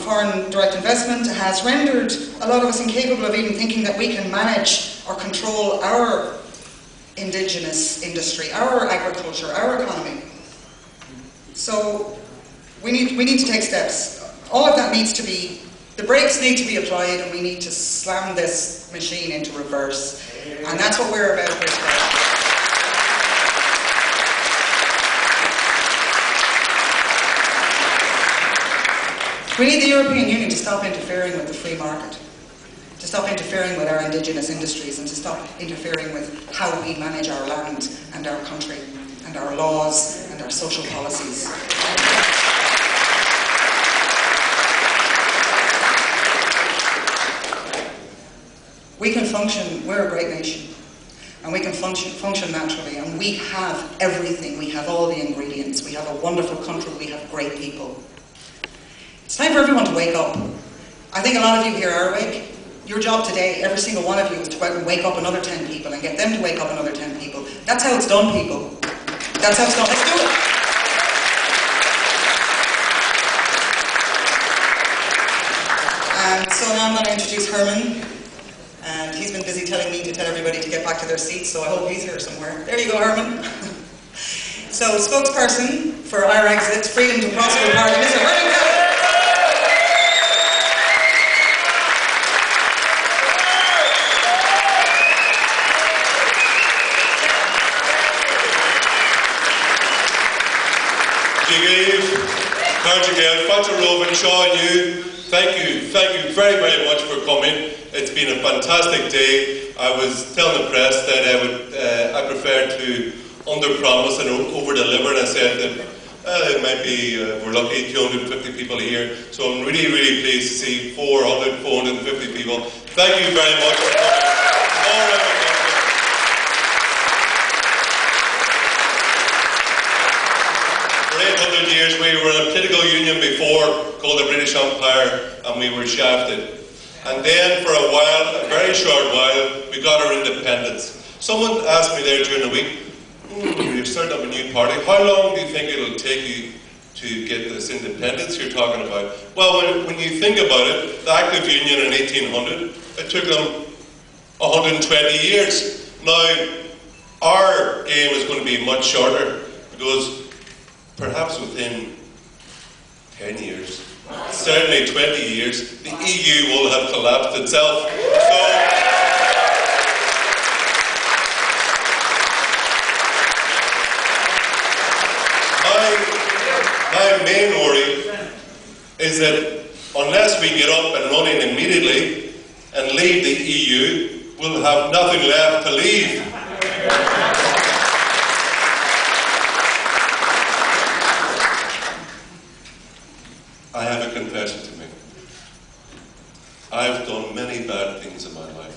foreign direct investment has rendered a lot of us incapable of even thinking that we can manage or control our indigenous industry, our agriculture, our economy. So we need to take steps. All of that needs to be, the brakes need to be applied, and we need to slam this machine into reverse. And that's what we're about here today. We need the European Union to stop interfering with the free market, to stop interfering with our indigenous industries, and to stop interfering with how we manage our land and our country and our laws and our social policies. We can function, we're a great nation, and we can function naturally, and we have everything, we have all the ingredients, we have a wonderful country, we have great people. It's time for everyone to wake up. I think a lot of you here are awake. Your job today, every single one of you, is to go out and wake up another 10 people and get them to wake up another 10 people. That's how it's done, people. That's how it's done. Let's do it. And so now I'm going to introduce Herman. And he's been busy telling me to tell everybody to get back to their seats, so I hope he's here somewhere. There you go, Herman. So, spokesperson for IREXIT, Freedom to Prosper Party, Mr. Bonnington. Thank you very, very much for coming. It's been a fantastic day. I was telling the press that I prefer to under-promise and over-deliver, and I said that it might be, we're lucky, 250 people here. So I'm really, really pleased to see 450 people. Thank you very much for coming. All right. For 800 years we were in a political union before called the British Empire, and we were shafted. And then for a while, a very short while, we got our independence. Someone asked me there during the week, you're starting up a new party, how long do you think it'll take you to get this independence you're talking about? Well, when you think about it, the Active Union in 1800, it took them 120 years. Now, our game is going to be much shorter, because perhaps within 10 years, certainly 20 years, the EU will have collapsed itself. So, my main worry is that unless we get up and running immediately and leave the EU, we'll have nothing left to leave. I have a confession to make. I've done many bad things in my life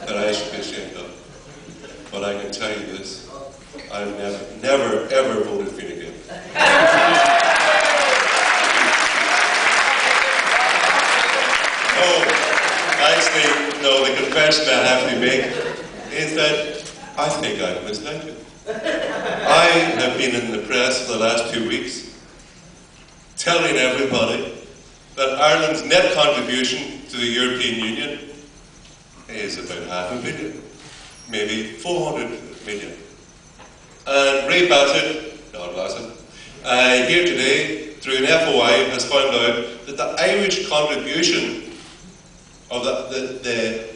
that I should be ashamed of. But I can tell you this, I've never, ever voted for you again. No, the confession I have to make is that I think I've misled you. I have been in the press for the last 2 weeks telling everybody that Ireland's net contribution to the European Union is about $500 million, maybe 400 million. And Ray Bassett, God bless him, here today, through an FOI, has found out that the Irish contribution of the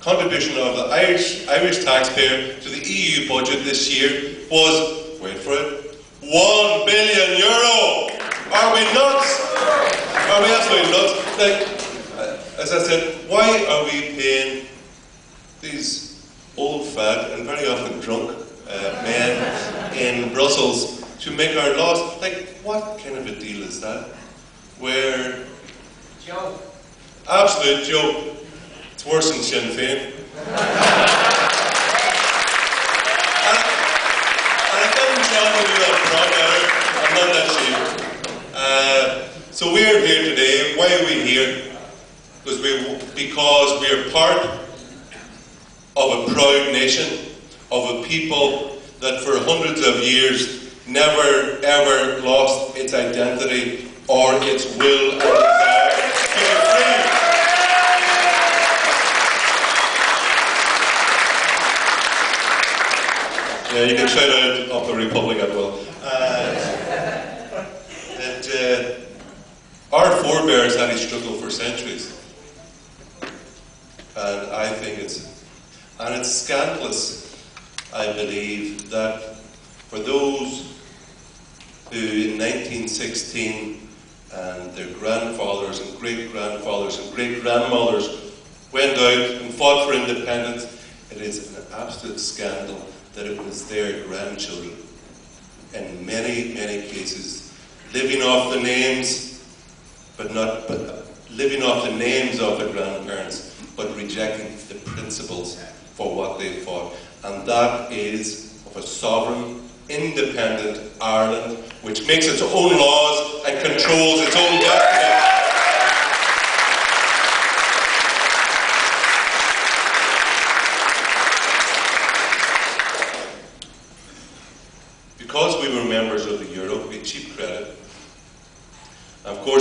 contribution of the Irish taxpayer to the EU budget this year was, wait for it, €1 billion. Are we nuts? Are we absolutely nuts? Like, as I said, why are we paying these old, fat, and very often drunk men in Brussels to make our laws? Like, what kind of a deal is that? Where... Joke. Absolute joke. It's worse than Sinn Féin. And I couldn't tell you that I'm not that cheap. So we're here today. Why are we here? Because we're part of a proud nation, of a people that for hundreds of years never ever lost its identity or its will and desire to be free. Yeah, you can shout out of the Republic at will. Our forebears had a struggle for centuries. And I think it's scandalous, I believe, that for those who in 1916 and their grandfathers and great-grandfathers and great-grandmothers went out and fought for independence, it is an absolute scandal that it was their grandchildren, in many, many cases, living off the names, but living off the names of the grandparents, but rejecting the principles for what they fought. And that is of a sovereign, independent Ireland, which makes its own laws and controls its own destiny. Because we were members of the euro, we had cheap credit. Of course,